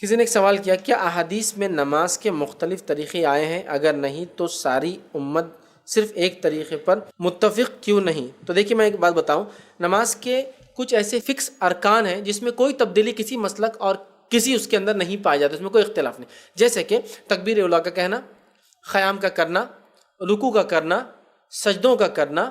کسی نے ایک سوال کیا، کیا احادیث میں نماز کے مختلف طریقے آئے ہیں؟ اگر نہیں تو ساری امت صرف ایک طریقے پر متفق کیوں نہیں؟ تو دیکھیے میں ایک بات بتاؤں، نماز کے کچھ ایسے فکس ارکان ہیں جس میں کوئی تبدیلی کسی مسلک اور کسی اس کے اندر نہیں پایا جاتا، اس میں کوئی اختلاف نہیں. جیسے کہ تکبیر اولیٰ کا کہنا، قیام کا کرنا، رکوع کا کرنا، سجدوں کا کرنا،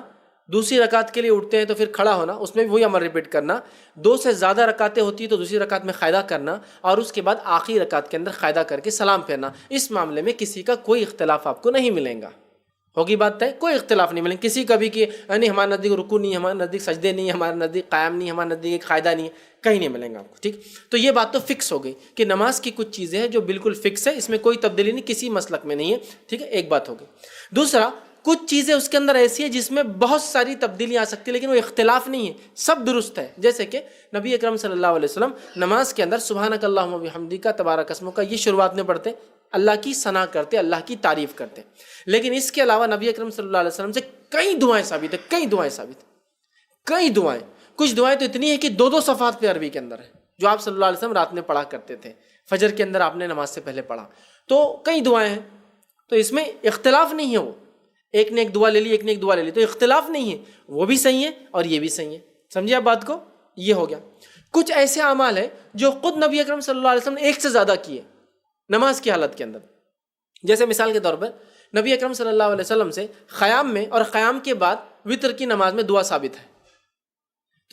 دوسری رکعت کے لیے اٹھتے ہیں تو پھر کھڑا ہونا، اس میں بھی وہی عمل ریپیٹ کرنا، 2 سے زیادہ رکعتیں ہوتی ہیں تو دوسری رکعت میں قاعدہ کرنا، اور اس کے بعد آخری رکعت کے اندر قاعدہ کر کے سلام پھیرنا. اس معاملے میں کسی کا کوئی اختلاف آپ کو نہیں ملے گا. ہوگی بات ہے، کوئی اختلاف نہیں ملے گا کسی کا بھی کہ نہیں ہمارے نزدیک رکوع نہیں، ہمارے نزدیک سجدے نہیں، ہمارے نزدیک قیام نہیں، ہمارے نزدیک قاعدہ نہیں، کہیں نہیں ملیں گا آپ کو. ٹھیک، تو یہ بات تو فکس ہو گئی کہ نماز کی کچھ چیزیں ہیں جو بالکل فکس ہے، اس میں کوئی تبدیلی نہیں، کسی مسلک میں نہیں ہے. ٹھیک ہے، ایک بات ہو گئی. دوسرا، کچھ چیزیں اس کے اندر ایسی ہیں جس میں بہت ساری تبدیلیاں آ سکتی ہیں لیکن وہ اختلاف نہیں ہے، سب درست ہے. جیسے کہ نبی اکرم صلی اللہ علیہ وسلم نماز کے اندر سبحانک اللہم و بحمدک تبارک اسمک یہ شروعات میں پڑھتے، اللہ کی ثنا کرتے، اللہ کی تعریف کرتے. لیکن اس کے علاوہ نبی اکرم صلی اللہ علیہ وسلم سے کئی دعائیں ثابت ہیں، کئی دعائیں. کچھ دعائیں تو اتنی ہیں کہ 2 صفحات پہ عربی کے اندر ہے جو آپ صلی اللہ علیہ وسلم رات میں پڑھا کرتے تھے، فجر کے اندر آپ نے نماز سے پہلے پڑھا. تو کئی دعائیں ہیں، تو اس میں اختلاف نہیں ہے. وہ ایک نے ایک دعا لے لی، ایک نے ایک دعا لے لی، تو اختلاف نہیں ہے، وہ بھی صحیح ہے اور یہ بھی صحیح ہے. سمجھے آپ بات کو؟ یہ ہو گیا. کچھ ایسے اعمال ہیں جو خود نبی اکرم صلی اللہ علیہ وسلم نے ایک سے زیادہ کیے نماز کی حالت کے اندر. جیسے مثال کے طور پر نبی اکرم صلی اللہ علیہ وسلم سے قیام میں اور قیام کے بعد وتر کی نماز میں دعا ثابت ہے،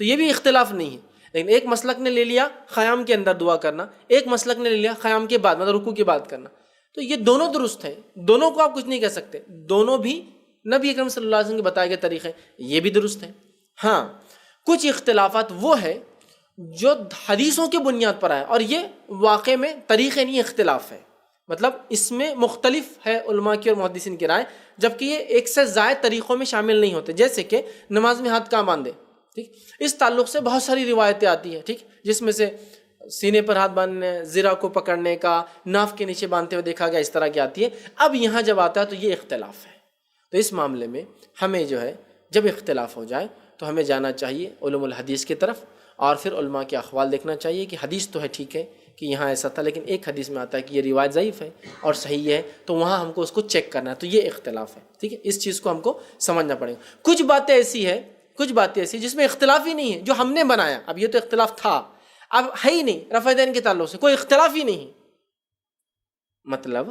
تو یہ بھی اختلاف نہیں ہے. لیکن ایک مسلک نے لے لیا قیام کے اندر دعا کرنا، ایک مسلک نے لے لیا قیام کے بعد مطلب رکوع کے بعد کرنا. تو یہ دونوں درست ہیں، دونوں کو آپ کچھ نہیں کہہ سکتے، دونوں بھی نبی اکرم صلی اللہ علیہ وسلم کے بتائے گئے طریقے، یہ بھی درست ہیں. ہاں، کچھ اختلافات وہ ہے جو حدیثوں کے بنیاد پر آئے، اور یہ واقع میں طریقے نہیں، اختلاف ہے. مطلب اس میں مختلف ہے علماء کی اور محدثین کی رائے، جبکہ یہ ایک سے زائد طریقوں میں شامل نہیں ہوتے. جیسے کہ نماز میں ہاتھ کہاں باندھے، ٹھیک، اس تعلق سے بہت ساری روایتیں آتی ہیں، ٹھیک، جس میں سے سینے پر ہاتھ باندھنے، زرہ کو پکڑنے کا، ناف کے نیچے باندھتے ہوئے دیکھا گیا، اس طرح کی آتی ہے. اب یہاں جب آتا ہے تو یہ اختلاف ہے. تو اس معاملے میں ہمیں جو ہے جب اختلاف ہو جائے تو ہمیں جانا چاہیے علوم الحدیث کی طرف، اور پھر علماء کے اقوال دیکھنا چاہیے کہ حدیث تو ہے ٹھیک ہے کہ یہاں ایسا تھا، لیکن ایک حدیث میں آتا ہے کہ یہ روایت ضعیف ہے اور صحیح ہے، تو وہاں ہم کو اس کو چیک کرنا ہے. تو یہ اختلاف ہے. ٹھیک ہے، اس چیز کو ہم کو سمجھنا پڑے گا. کچھ باتیں ایسی جس میں اختلاف ہی نہیں ہے، جو ہم نے بنایا. اب یہ تو اختلاف تھا، اب ہے ہی نہیں، رفع دین کے تعلق سے کوئی اختلاف ہی نہیں. مطلب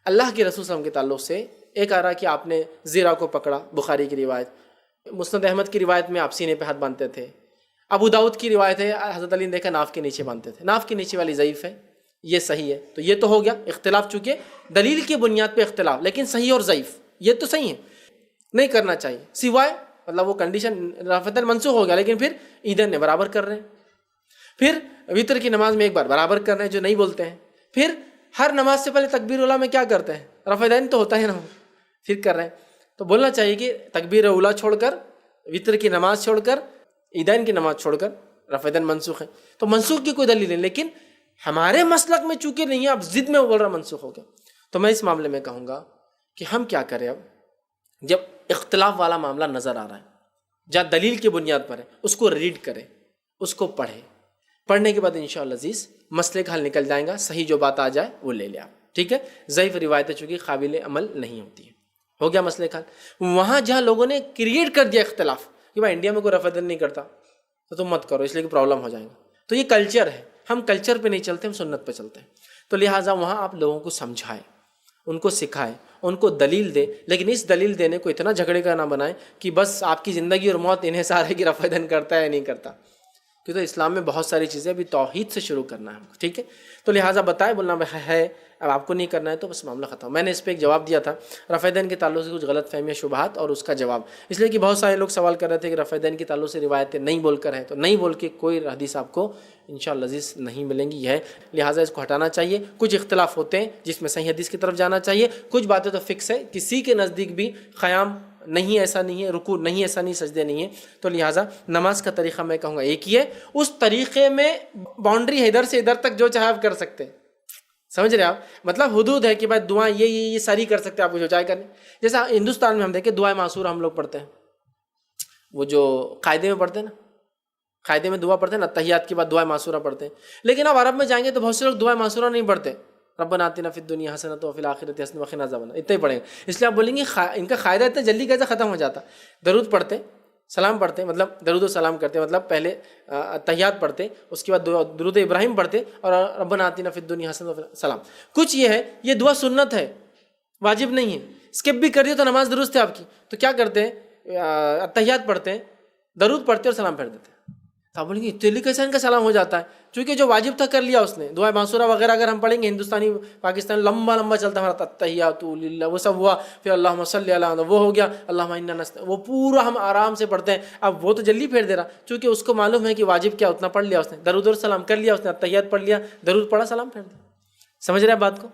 اللہ کے رسول صلی اللہ علیہ وسلم کے تعلق سے ایک آ رہا کہ آپ نے زیرہ کو پکڑا، بخاری کی روایت. مسند احمد کی روایت میں آپ سینے پہ ہاتھ باندھتے تھے. ابو داؤد کی روایت ہے حضرت علی نے دیکھا ناف کے نیچے باندھتے تھے. ناف کے نیچے والی ضعیف ہے، یہ صحیح ہے. تو یہ تو ہو گیا اختلاف، چونکہ دلیل کی بنیاد پہ اختلاف، لیکن صحیح اور ضعیف یہ تو صحیح ہے، نہیں کرنا چاہیے. سوائے مطلب وہ کنڈیشن رفع منسوخ ہو گیا، لیکن پھر عیدین نے برابر کر رہے ہیں، پھر وتر کی نماز میں ایک بار برابر کر رہے ہیں جو نہیں بولتے ہیں، پھر ہر نماز سے پہلے تکبیر اولیٰ میں کیا کرتے ہیں، رفع دین تو ہوتا ہے نا، پھر کر رہے ہیں. تو بولنا چاہیے کہ تکبیر اولیٰ چھوڑ کر، وتر کی نماز چھوڑ کر، عیدین کی نماز چھوڑ کر رفع دین منسوخ ہے. تو منسوخ کی کوئی دلیل نہیں، لیکن ہمارے مسلک میں چونکہ نہیں ہے، اب ضد میں بول رہا منسوخ ہو گیا. تو میں اس معاملے میں کہوں گا کہ ہم کیا کریں، اب جب اختلاف والا معاملہ نظر آ رہا ہے جہاں دلیل کی بنیاد پر ہے، اس کو ریڈ کریں، اس کو پڑھیں. پڑھنے کے بعد انشاءاللہ عزیز مسئلے کا حل نکل جائے گا. صحیح جو بات آ جائے وہ لے لیں آپ، ٹھیک ہے. ضعیف روایتیں چونکہ قابل عمل نہیں ہوتی ہیں. ہو گیا مسئلے کا حل. وہاں جہاں لوگوں نے کریٹ کر دیا اختلاف کہ بھائی انڈیا میں کوئی رفع دین نہیں کرتا تو تم مت کرو اس لیے کہ پرابلم ہو جائے گا، تو یہ کلچر ہے. ہم کلچر پہ نہیں چلتے، ہم سنت پہ چلتے ہیں. تو لہٰذا وہاں آپ لوگوں کو سمجھائیں، ان کو سکھائیں، ان کو دلیل دیں، لیکن اس دلیل دینے کو اتنا جھگڑے کا نہ بنائیں کہ بس آپ کی زندگی اور موت انحصار ہے کہ رفع دین کرتا ہے یا نہیں کرتا. کیونکہ اسلام میں بہت ساری چیزیں ابھی توحید سے شروع کرنا ہے ہم کو، ٹھیک ہے. تو لہٰذا بتائے بولنا ہے، اب آپ کو نہیں کرنا ہے تو بس معاملہ ختم. میں نے اس پہ ایک جواب دیا تھا رفع دین کے تعلق سے کچھ غلط فہمیاں شبہات اور اس کا جواب، اس لیے کہ بہت سارے لوگ سوال کر رہے تھے کہ رفع دین کے تعلق سے روایتیں نہیں بول کر ہیں، تو نہیں بول کے کوئی حدیث آپ کو انشاءاللہ عزیز نہیں ملیں گی. یہ ہے، لہٰذا اس کو ہٹانا چاہیے. کچھ اختلاف ہوتے ہیں جس میں صحیح حدیث کی طرف جانا چاہیے، کچھ باتیں تو فکس ہے. کسی کے نزدیک بھی قیام نہیں ایسا نہیں ہے، رکوع نہیں ایسا نہیں، سجدے نہیں ہیں. تو لہٰذا نماز کا طریقہ میں کہوں گا ایک ہی ہے. اس طریقے میں باؤنڈری ہے، ادھر سے ادھر تک جو چاہے آپ کر سکتے ہیں. سمجھ رہے آپ؟ مطلب حدود ہے کہ بھائی دعائیں یہ ساری کر سکتے ہیں آپ کو جو چاہے کرنے. جیسا ہندوستان میں ہم دیکھیں دعائیں معصورہ ہم لوگ پڑھتے ہیں، وہ جو قاعدے میں پڑھتے ہیں نا، قاعدے میں دعا پڑھتے ہیں نا، تحیات کے بعد دعائے معصورہ پڑھتے ہیں، لیکن اب عرب میں جائیں گے تو بہت سے لوگ دعائے معصورہ نہیں پڑھتے، ربنا آتنا فی الدنیا حسنۃ وفی الآخرۃ حسنۃ وقنا عذاب النار، اتنے ہی پڑھیں گے۔ اس لیے آپ بولیں گے ان کا قاعدہ اتنا جلدی کیسے ختم ہو جاتا؟ درود پڑھتے، سلام پڑھتے، مطلب درود و سلام کرتے، مطلب پہلے تحیات پڑھتے، اس کے بعد درود ابراہیم پڑھتے اور ربنا آتنا فی الدنیا حسنۃ وفی سلام۔ کچھ یہ ہے، یہ دعا سنت ہے، واجب نہیں ہے، اسکپ بھی کر دیے تو نماز درست ہے آپ کی۔ تو کیا کرتے ہیں، تحیات پڑھتے ہیں، درود پڑھتے اور سلام پھیر دیتے ہیں۔ تو آپ بولیں گے اتنے کیسے ان کا سلام ہو جاتا ہے؟ چونکہ جو واجب تھا کر لیا اس نے، دعائے معصورہ وغیرہ اگر ہم پڑھیں گے ہندوستانی پاکستانی لمبا لمبا چلتا ہمارا تحیات للہ، وہ سب ہوا، پھر اللہم صلی علی محمد وہ ہو گیا، اللہم انا نستعین، وہ پورا ہم آرام سے پڑھتے ہیں۔ اب وہ تو جلدی پھیر دے رہا، چونکہ اس کو معلوم ہے کہ واجب کیا اتنا پڑھ لیا اس نے، درود اور سلام کر لیا اس نے، تحیات پڑھ لیا، درود پڑھا، سلام پھیر دیا۔ سمجھ رہے ہیں بات کو؟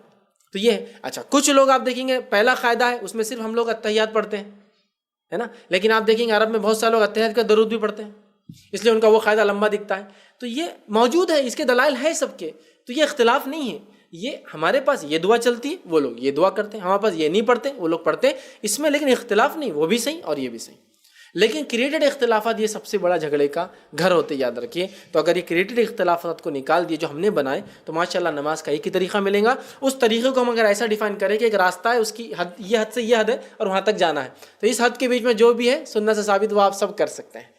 تو یہ ہے۔ اچھا، کچھ لوگ آپ دیکھیں گے پہلا قاعدہ ہے اس میں صرف ہم لوگ التحیات پڑھتے ہیں، ہے نا، لیکن آپ دیکھیں گے عرب میں بہت سارے لوگ التحیات کا درود بھی پڑھتے ہیں، اس لیے ان کا وہ قاعدہ لمبا دکھتا ہے۔ تو یہ موجود ہے، اس کے دلائل ہے سب کے، تو یہ اختلاف نہیں ہے۔ یہ ہمارے پاس یہ دعا چلتی ہے، وہ لوگ یہ دعا کرتے ہیں، ہمارے پاس یہ نہیں پڑھتے، وہ لوگ پڑھتے ہیں، اس میں لیکن اختلاف نہیں، وہ بھی صحیح اور یہ بھی صحیح۔ لیکن کریٹڈ اختلافات یہ سب سے بڑا جھگڑے کا گھر ہوتے، یاد رکھیے۔ تو اگر یہ کریٹڈ اختلافات کو نکال دیے جو ہم نے بنائے تو ماشاءاللہ نماز کا ایک ہی طریقہ ملے گا۔ اس طریقے کو ہم اگر ایسا ڈیفائن کریں کہ ایک راستہ ہے، اس کی حد، یہ حد سے یہ حد ہے اور وہاں تک جانا ہے، تو اس حد کے بیچ میں جو بھی ہے سنت سے ثابت وہ آپ سب کر سکتے ہیں۔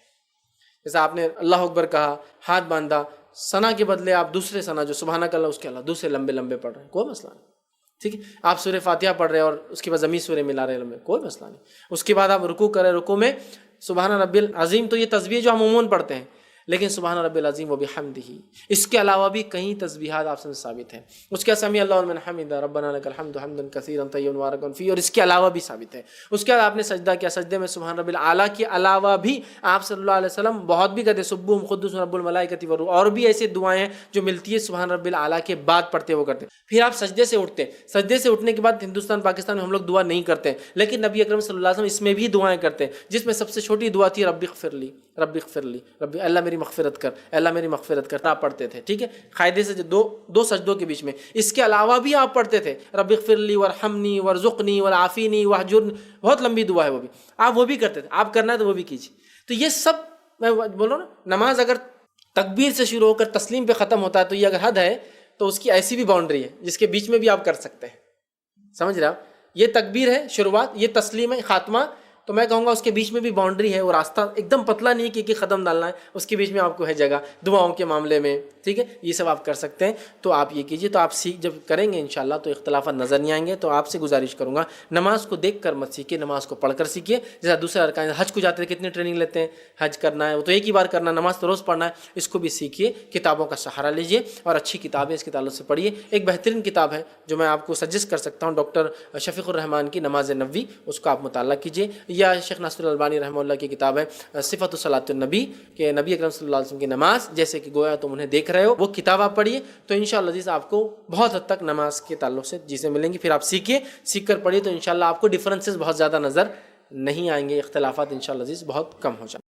جیسے آپ نے اللہ اکبر کہا، ہاتھ باندھا، ثنا کے بدلے آپ دوسرے ثنا جو سبحانک اللہ اس کے اللہ دوسرے لمبے لمبے پڑھ رہے ہیں، کوئی مسئلہ نہیں، ٹھیک ہے۔ آپ سورہ فاتحہ پڑھ رہے ہیں اور اس کے بعد ضمیر سورہ ملا رہے ہیں لمبے، کوئی مسئلہ نہیں۔ اس کے بعد آپ رکوع کریں، رکوع میں سبحان ربی العظیم، تو یہ تسبیح جو ہم عموماً پڑھتے ہیں، لیکن سبحان ربی العظیم و بحمدہ، اس کے علاوہ بھی کئی تسبیحات آپ سے ثابت ہیں۔ اس کے سمیع اللہ لمن حمدہ، ربنا لک الحمد حمدا کثیرا طیبا مبارکا فیہ، اور اس کے علاوہ بھی ثابت ہے۔ اس کے بعد آپ نے سجدہ کیا، سجدے میں سبحان ربی الاعلیٰ کے علاوہ بھی آپ صلی اللہ علیہ وسلم بہت بھی کہتے ہیں سبوح قدوس رب الملائکۃ والروح، اور بھی ایسے دعائیں ہیں جو ملتی ہے سبحان ربی الاعلیٰ کے بعد پڑھتے وہ کرتے۔ پھر آپ سجدے سے اٹھتے، سجدے سے اٹھنے کے بعد ہندوستان پاکستان میں ہم لوگ دعا نہیں کرتے، لیکن نبی اکرم صلی اللہ علیہ وسلم اس میں بھی دعائیں کرتے ہیں، جس میں سب سے چھوٹی دعا تھی رب اغفر لی، رب اغفر لی، رب اللہ میری مغفرت کر، اللہ میری مغفرت کر، آپ پڑھتے تھے، ٹھیک ہے، قاعدے سے دو سجدوں کے بیچ میں۔ اس کے علاوہ بھی آپ پڑھتے تھے رب اغفر لی وارحمنی وارزقنی والعافینی واہجرنی، بہت لمبی دعا ہے وہ بھی، آپ وہ بھی کرتے تھے، آپ کرنا ہے تو وہ بھی کیجیے۔ تو یہ سب میں بولو نا، نماز اگر تکبیر سے شروع ہو کر تسلیم پہ ختم ہوتا ہے تو یہ اگر حد ہے تو اس کی ایسی بھی باؤنڈری ہے جس کے بیچ میں بھی آپ کر سکتے ہیں، سمجھ رہے آپ؟ یہ تکبیر ہے شروعات، یہ تسلیم ہے خاتمہ، تو میں کہوں گا اس کے بیچ میں بھی باؤنڈری ہے، وہ راستہ ایک دم پتلا نہیں ہے کہ قدم ڈالنا ہے، اس کے بیچ میں آپ کو ہے جگہ دعاؤں کے معاملے میں، ٹھیک ہے، یہ سب آپ کر سکتے ہیں۔ تو آپ یہ کیجیے، تو آپ جب کریں گے انشاءاللہ تو اختلافات نظر نہیں آئیں گے۔ تو آپ سے گزارش کروں گا نماز کو دیکھ کر مت سیکھیے، نماز کو پڑھ کر سیکھیے۔ جیسا دوسرے ارکان، حج کو جاتے ہیں کتنی ٹریننگ لیتے ہیں، حج کرنا ہے وہ تو ایک ہی بار کرنا، نماز تو روز پڑھنا ہے، اس کو بھی سیکھیے، کتابوں کا سہارا لیجیے اور اچھی کتابیں اس کے تعلق سے پڑھیے۔ ایک بہترین کتاب ہے جو میں آپ کو سجیسٹ کر سکتا ہوں، ڈاکٹر شفیق الرحمان کی نماز نبوی، اس کو آپ مطالعہ کیجیے، یا شیخ ناصر البانی رحمہ اللہ کی کتاب ہے صفۃ صلاۃ النبی، کہ نبی اکرم صلی اللہ علیہ وسلم کی نماز جیسے کہ گویا تم انہیں دیکھ رہے ہو، وہ کتاب آپ پڑھیے تو انشاءاللہ عزیز آپ کو بہت حد تک نماز کے تعلق سے چیزیں ملیں گی۔ پھر آپ سیکھیے، سیکھ کر پڑھیے تو انشاءاللہ آپ کو ڈفرینسز بہت زیادہ نظر نہیں آئیں گے، اختلافات انشاءاللہ عزیز بہت کم ہو جائیں۔